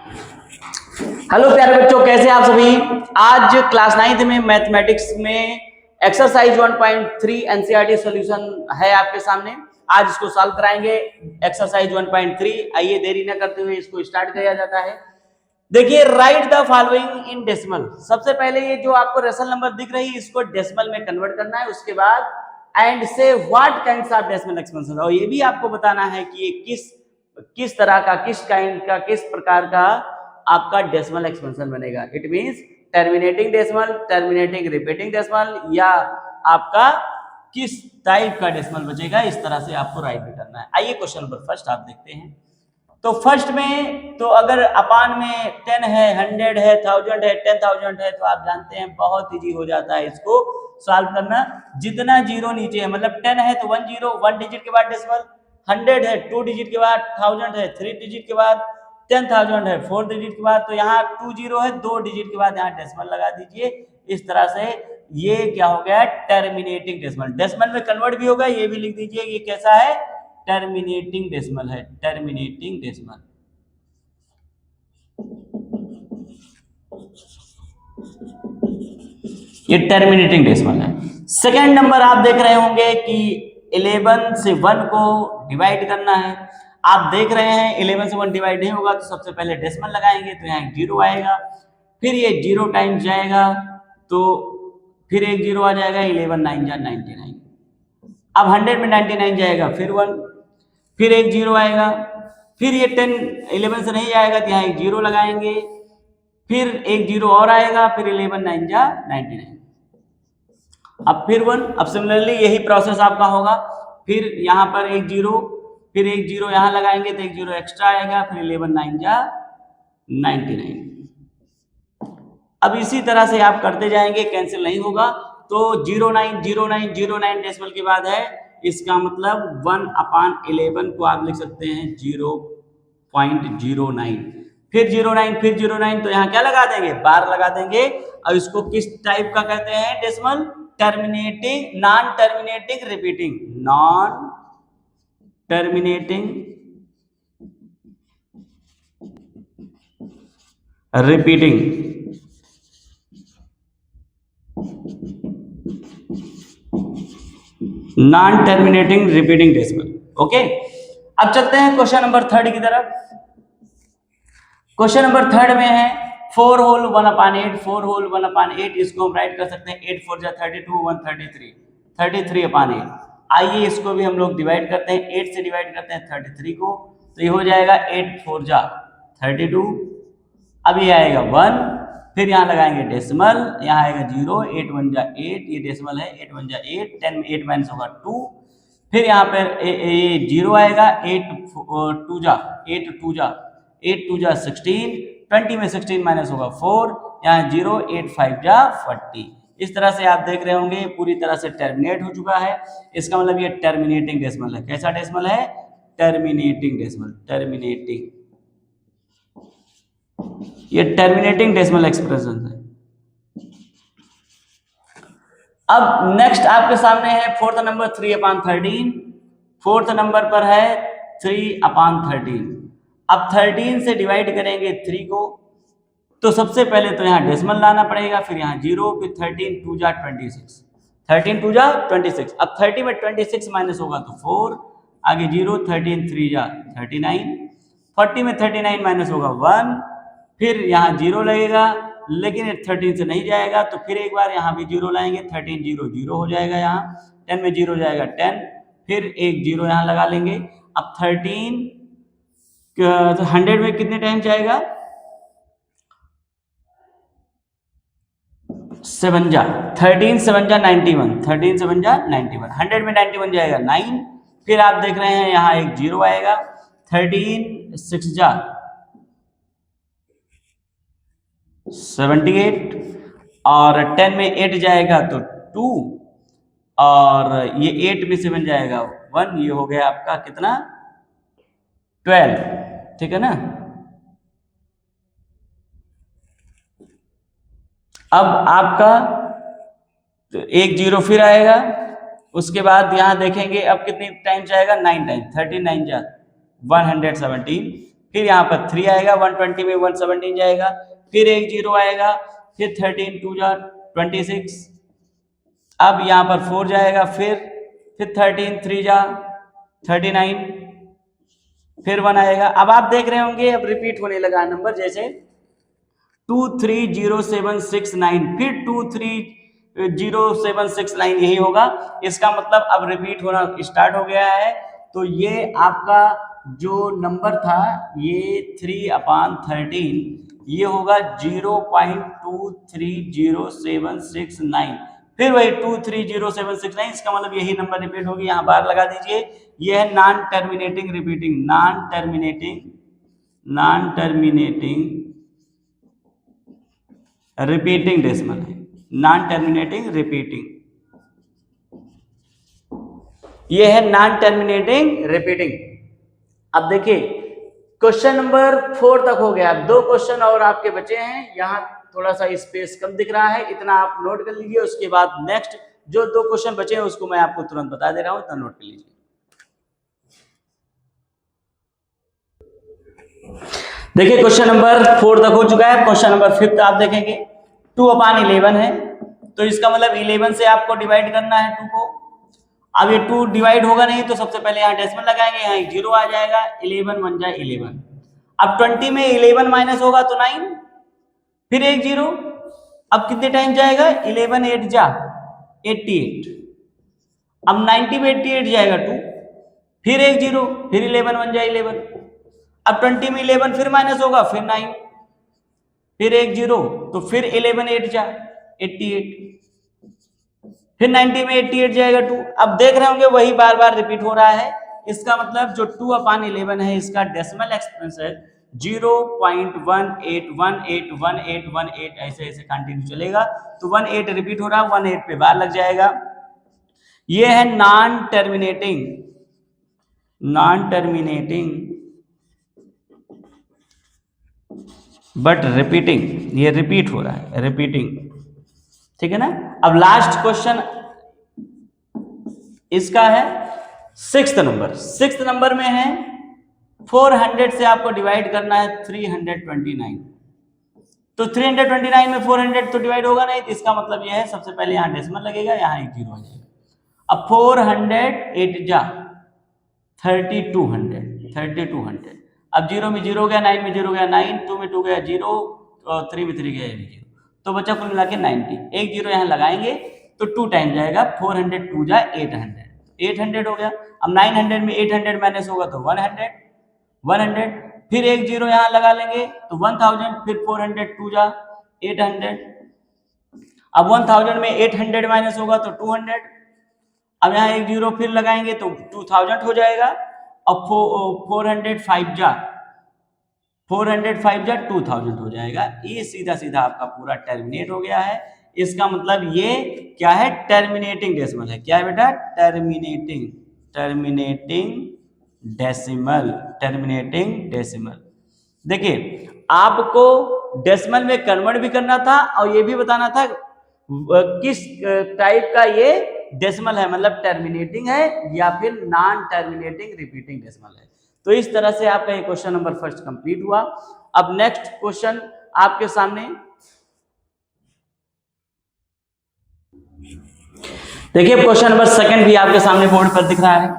Hello प्यारे बच्चों, कैसे आप सभी। आज क्लास 9th में मैथमेटिक्स में एक्सरसाइज 1.3 एनसीईआरटी सॉल्यूशन है आपके सामने। आज इसको सॉल्व कराएंगे। एक्सरसाइज 1.3, आइए देरी न करते हुए इसको स्टार्ट किया जाता है। देखिए, right the following in decimal. सबसे पहले ये जो आपको रेशनल नंबर दिख रही है इसको डेसिमल में कन्वर्ट करना है। उसके बाद एंड से what kinds of decimal expansion, और ये भी आपको बताना है कि ये किस तरह का, किस काइंड का, किस प्रकार का आपका डेसिमल एक्सपेंशन बनेगा। It means terminating decimal, terminating repeating decimal, या आपका किस टाइप का डेसिमल बचेगा, इस तरह से आपको राइट भी करना है। आइए क्वेश्चन नंबर फर्स्ट आप देखते हैं। तो फर्स्ट में तो अगर अपान में 10 है, 100 है, 1000 है, 10,000 है, तो आप जानते हैं बहुत इजी हो जाता है इसको सॉल्व करना। जितना जीरो नीचे है, मतलब 10 है तो 1 जीरो, 1 डिजिट के बाद डेसिमल, 100 है 2 डिजिट के बाद, 1000 है 3 डिजिट के बाद, 10,000 है 4 डिजिट के बाद, तो यहाँ 2 जीरो है 2 डिजिट के बाद, यहाँ डेसिमल लगा दीजिए। इस तरह से ये क्या हो गया, टर्मिनेटिंग डेसिमल। डेसिमल में कन्वर्ट भी होगा, ये भी लिख दीजिए। ये कैसा है, टर्मिनेटिंग डेसिमल है, टर्मिनेटिंग डेसिमल। ये टर्मिनेटिंग डेसिमल है। सेकेंड नंबर आप देख रहे होंगे कि 11 से 1 को डिवाइड करना है। आप देख रहे हैं 11 से 1 डिवाइड नहीं होगा, तो सबसे पहले डेसिमल लगाएंगे तो यहाँ 0 आएगा, फिर ये 0 टाइम्स जाएगा तो फिर एक 0 आ जाएगा, 11 9 जा 99। अब 100 में 99 जाएगा, फिर 1, फिर एक 0 आएगा, फिर ये 10 11 से नहीं जाएगा तो यहाँ एक 0 लगाएंगे, फिर एक 0 और आएगा, फिर 11 9 जा 99, अब फिर 1। अब सिमिलरली यही प्रोसेस आपका होगा। फिर यहाँ पर एक 0, फिर एक 0 यहाँ लगाएंगे तो एक 0 एक्स्ट्रा आएगा, फिर 11 9 जा 99। अब इसी तरह से आप करते जाएंगे, कैंसिल नहीं होगा। तो 090909 डेसिमल के बाद है, इसका मतलब 1/11 को आप लिख सकते हैं 0.09। फिर 09, फिर 09, तो यहाँ क्या लगा देंगे, बार लगा देंगे। और इसको किस टाइप का कहते हैं decimal, terminating, non terminating repeating, non terminating repeating, non terminating repeating decimal. Okay, अब चलते हैं क्वेश्चन नंबर 3 की तरफ। क्वेश्चन नंबर 3 में है 4 होल 1/8, 4 होल 1/8, इसको हम राइट कर सकते हैं 8 4 जा 32, 133, 33/8। आइए इसको भी हम लोग डिवाइड करते हैं, 8 से डिवाइड करते हैं 33 को, तो ये हो जाएगा 8 4 जा 32। अब ये आएगा 1, फिर यहाँ लगाएंगे डेसिमल, यहाँ आएगा 0, 8 1 जा 8, ये डेसिमल है, 8 1 जा 8, 10 में 8 माइनस होगा 2, फिर यहाँ पर ये 0 आएगा, 8 2 जा 8 2 जा 16, 20 में 16 माइनस होगा 4, यहाँ 0, 8 5 जा 40। इस तरह से आप देख रहे होंगे पूरी तरह से टर्मिनेट हो चुका है। इसका मतलब ये टर्मिनेटिंग डेसिमल है। कैसा डेसिमल है, टर्मिनेटिंग डेसिमल, टर्मिनेटिंग, ये टर्मिनेटिंग डेसिमल एक्सप्रेशन है। अब नेक्स्ट आपके सामने है फोर्थ नंबर 3/13। फोर्थ नंबर पर है 3/13। अब 13 से डिवाइड करेंगे 3 को, तो सबसे पहले तो यहाँ डेसिमल लाना पड़ेगा, फिर यहाँ 0, फिर 13 2 जा 26, 13 2 जा 26। अब 30 में 26 माइनस होगा तो 4, आगे 0, 13 3 जा 39, 40 में 39 माइनस होगा 1, फिर यहाँ 0 लगेगा, लेकिन 13 से नहीं जाएगा, तो फिर एक बार यहाँ भी 0 लाएंगे, 13 0 0 हो जाएगा, यहाँ 10 में 0 जाएगा 10, फिर एक 0 यहाँ लगा लेंगे। अब 13 100 में कितने टाइम जाएगा, 7 जा 13 7 जा 91, 13 7 जा 91, 100 में 91 जाएगा 9, फिर आप देख रहे हैं यहाँ एक 0 आएगा, 13 6 जा 78, और 10 में 8 जाएगा तो 2, और ये 8 में 7 जाएगा 1, ये हो गया आपका कितना 12, ठीक है ना। अब आपका एक 0 फिर आएगा, उसके बाद यहाँ देखेंगे अब कितनी टाइम जाएगा, 9 टाइम, 13 9 जा 117, फिर यहाँ पर 3 आएगा, 120 में 117 जाएगा, फिर एक 0 आएगा, फिर 13 2 जा 26, अब यहाँ पर 4 जाएगा, फिर 13 3 जा 39, फिर 1 आएगा। अब आप देख रहे होंगे अब रिपीट होने लगा नंबर, जैसे 230769, फिर 230769 यही होगा। इसका मतलब अब रिपीट होना स्टार्ट हो गया है। तो ये आपका जो नंबर था ये 3/13 ये होगा 0.230769, फिर वही 230769, इसका मतलब यही नंबर रिपीट होगी। यहाँ बार लगा दीजिए, ये है non terminating repeating, non terminating repeating decimal है, नॉन टर्मिनेटिंग रिपीटिंग, ये है नॉन टर्मिनेटिंग रिपीटिंग। अब देखिए क्वेश्चन नंबर 4 तक हो गया, 2 क्वेश्चन और आपके बचे हैं। यहाँ थोड़ा सा स्पेस कम दिख रहा है, इतना आप नोट कर लीजिए। उसके बाद नेक्स्ट जो 2 क्वेश्चन बचे हैं उसको मैं आपको तुरंत बता दे रहा हूं, इतना नोट कर लीजिए। देखिए क्वेश्चन नंबर 4 तक हो चुका है। क्वेश्चन नंबर 5 आप देखेंगे 2/11 है, तो इसका मतलब 11 से आपको डिवाइड करना है 2 को। अब ये 2 डिवाइड होगा नहीं तो सबसे पहले यहाँ डेसिमल लगाएंगे, यहाँ एक 0 आ जाएगा, 11 1 जा 11। अब 20 में 11 माइनस होगा तो 9, फिर एक 0, अब कितने टाइम जाएगा, 11 8 जा 88, अब 90 में 88 जाएगा 2, फिर एक 0, फिर 11 1 जा 11, अब 20 में 11 फिर माइनस होगा, फिर 9, फिर एक 0, तो फिर 11 8 जा 88, फिर 90 में 88 जाएगा 2। अब देख रहे होंगे वही बार बार रिपीट हो रहा है। इसका मतलब जो 2/11 है इसका डेसिमल एक्सपेंशन 0.181818 ऐसे ऐसे कंटिन्यू चलेगा। तो 18 रिपीट हो रहा है, 18 पे बार लग जाएगा। ये है नॉन टर्मिनेटिंग बट रिपीटिंग, ये रिपीट हो रहा है, रिपीटिंग, ठीक है ना। अब लास्ट क्वेश्चन इसका है 6th नंबर। 6th नंबर में है 400 से आपको डिवाइड करना है 329, तो 329 में 400 तो डिवाइड होगा नहीं, तो इसका मतलब यह है सबसे पहले यहाँ डेसिमल लगेगा, यहाँ एक 0 आ जाएगा। अब 408 जा 3200, अब 0 में 0 गया, 9 में 0 गया 9, 2 में 2 गया 0, 3 में 3 गया 0, तो बचा कुल मिला के 90। एक 0 यहाँ लगाएंगे तो 2 टाइम जाएगा, 402 जा 800 हो गया। अब 900 में 800 माइनस होगा तो 100, फिर एक 0 यहाँ लगा लेंगे तो 1000, फिर 402 जा 800, अब 1000 में 800 माइनस होगा तो 200, अब यहाँ एक 0 फिर लगाएंगे तो 2000 हो जाएगा। अब 405 जा 2000 हो जाएगा। ये सीधा सीधा आपका पूरा टर्मिनेट हो गया है। इसका मतलब ये क्या है, टर्मिनेटिंग डेसिमल है। क्या है बेटा, टर्मिनेटिंग डेसिमल। देखिए आपको डेसिमल में कन्वर्ट भी करना था और ये भी बताना था किस टाइप का ये डेसिमल है, मतलब टर्मिनेटिंग है या फिर नॉन टर्मिनेटिंग रिपीटिंग डेसिमल है। तो इस तरह से आपका ये क्वेश्चन नंबर फर्स्ट कंप्लीट हुआ। अब नेक्स्ट क्वेश्चन आपके सामने देखिए, क्वेश्चन नंबर सेकंड भी आपके सामने बोर्ड पर दिख रहा है।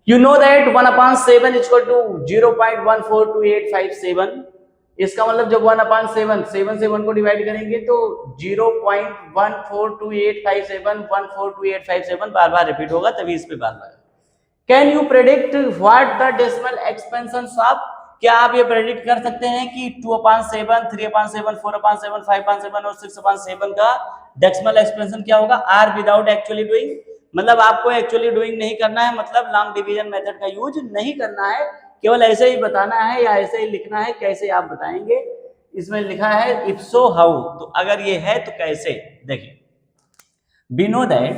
You know that 1/7 equal to 0.142857। इसका मतलब जब 1/7 7 से 1 को डिवाइड करेंगे तो 0.142857 बार बार रिपीट होगा, तभी इस पे बार बार। Can you predict what the decimal expansion of, क्या आप ये प्रेडिक्ट कर सकते हैं कि 2/7 3/7 4/7 5/7 और 6/7 का डेसिमल एक्सपेंशन क्या होगा। आर विदाउट एक्चुअली डूइंग, मतलब आपको एक्चुअली डूइंग नहीं करना है, मतलब लॉन्ग डिवीजन मेथड का यूज नहीं करना है, केवल ऐसे ही बताना है या ऐसे ही लिखना है। कैसे आप बताएंगे, इसमें लिखा है इफ सो हाउ, तो अगर ये है तो कैसे। देखिए वी नो दैट,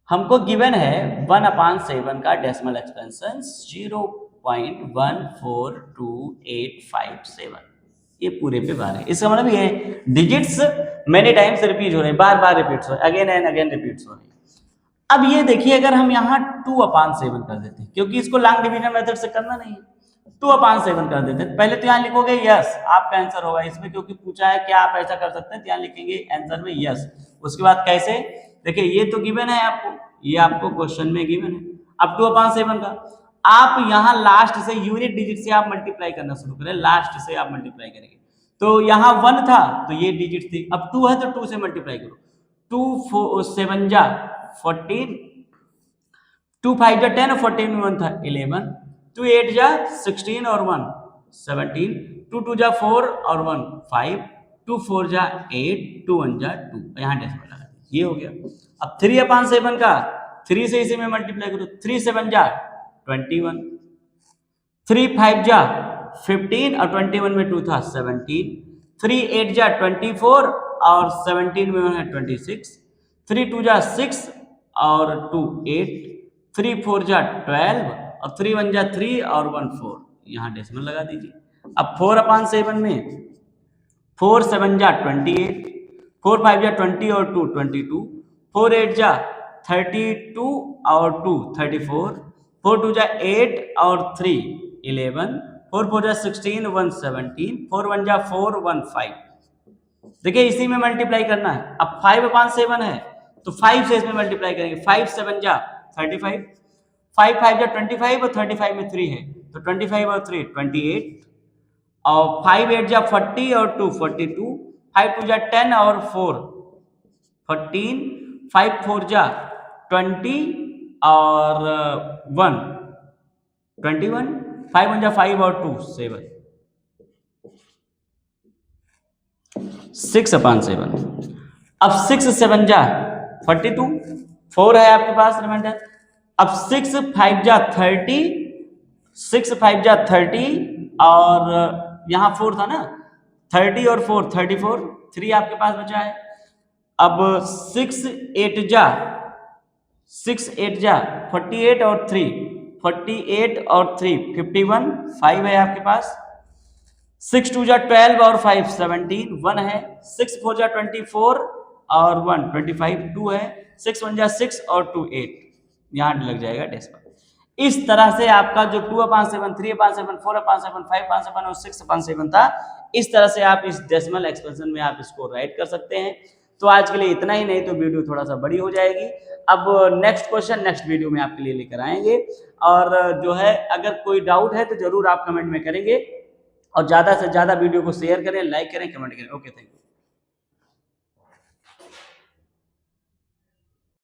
हमको गिवन है 1/7 का डेसिमल एक्सपेंशन 0.142857, ये पूरे पे बार है। इसका मतलब ये डिजिट्स मेनी टाइम्स रिपीट हो रहे हैं, बार बार रिपीट हो रहे हैं, अगेन एंड अगेन रिपीट हो रहे हैं। अब ये देखिए अगर हम यहाँ 2/7 कर देते हैं, क्योंकि इसको लॉन्ग डिवीजन मेथड से करना नहीं है, 2/7 कर देते हैं। पहले तो यहाँ लिखोगे यस, आपका आंसर होगा इसमें, क्योंकि पूछा है क्या आप ऐसा कर सकते हैं, तो यहाँ लिखेंगे आंसर में यस। उसके बाद कैसे, देखिए ये तो गिवन है आपको, ये आपको क्वेश्चन में गिवन है। अब 2/7 का आप यहाँ लास्ट से यूनिट डिजिट से आप मल्टीप्लाई करना शुरू करें, लास्ट से आप मल्टीप्लाई करेंगे। तो यहाँ 1 था तो ये डिजिट थी, अब 2 है तो 2 से मल्टीप्लाई करो। 2 7 जा 14, 2 5 जा 10 और 14 में 1 था 11, 2 8 जा 16 और 1 17, 2 2 जा 4 और 1 5, 2 4 जा 8, 2 1 जा 2, यहाँ डेसिमल लगा दिया, ये हो गया। अब 3/7 का 3 से इसे में मल्टीप्लाई करो, 3 7 जा 21, 3 5 जा 15 और 21 में 2 था 17, 3 8 जा 24 और 17 में है 26, 3 2 जा 6 और 2 8, 3 4 जा 12 और 3 1 जा 3 और 1 4, यहाँ डेसिमल लगा दीजिए। अब 4/7 में 4 7 जा 28, 4 5 जा 20 और 2 22, 4 8 जा 32 और 2 34, 4 2 जा 8 और 3 11, 4 4 जा 16 1 17, 4 1 जा 4 1 5। देखिए इसी में मल्टीप्लाई करना है। अब 5/7 है तो 5 से इसमें मल्टीप्लाई करेंगे, 5 7 जा 35, 5 5 जा 25 और 35 में 3 है तो 25 और 3 28, और 5 8 जा 40 और 2 42, 5 2 जा 10 और 4 14, 5 4 जा 20 और 1 21, 5 1 जा 5 और 2 7, 6/7। अब 6 7 जा 42, 4 है आपके पास रिमाइंडर। अब 6 5 जा 30, 6 5 जा 30 और यहाँ 4 था ना, 30 और 4 34, 3 आपके पास बचा है। अब 6 8 जा 48 और 3 48 और 3 51, 5 है आपके पास। 6 2 जा 12 और 5 17, 1 है। 6 4 जा 24 और 1 25, 2 है। 6 1 जा 6 और 2 8, यहाँ लग जाएगा डेसिमल। इस तरह से आपका जो 2/7 3/7 4/7 5/7 और 6/7 था, इस तरह से आप इस डेसिमल एक्सप्रेशन में आप इसको राइट कर सकते हैं। तो आज के लिए इतना ही, नहीं तो वीडियो थोड़ा सा बड़ी हो जाएगी। अब नेक्स्ट क्वेश्चन नेक्स्ट वीडियो में आपके लिए लेकर आएंगे, और जो है अगर कोई डाउट है तो जरूर आप कमेंट में करेंगे, और ज़्यादा से ज़्यादा वीडियो को शेयर करें, लाइक करें, कमेंट करें। Okay, thank you.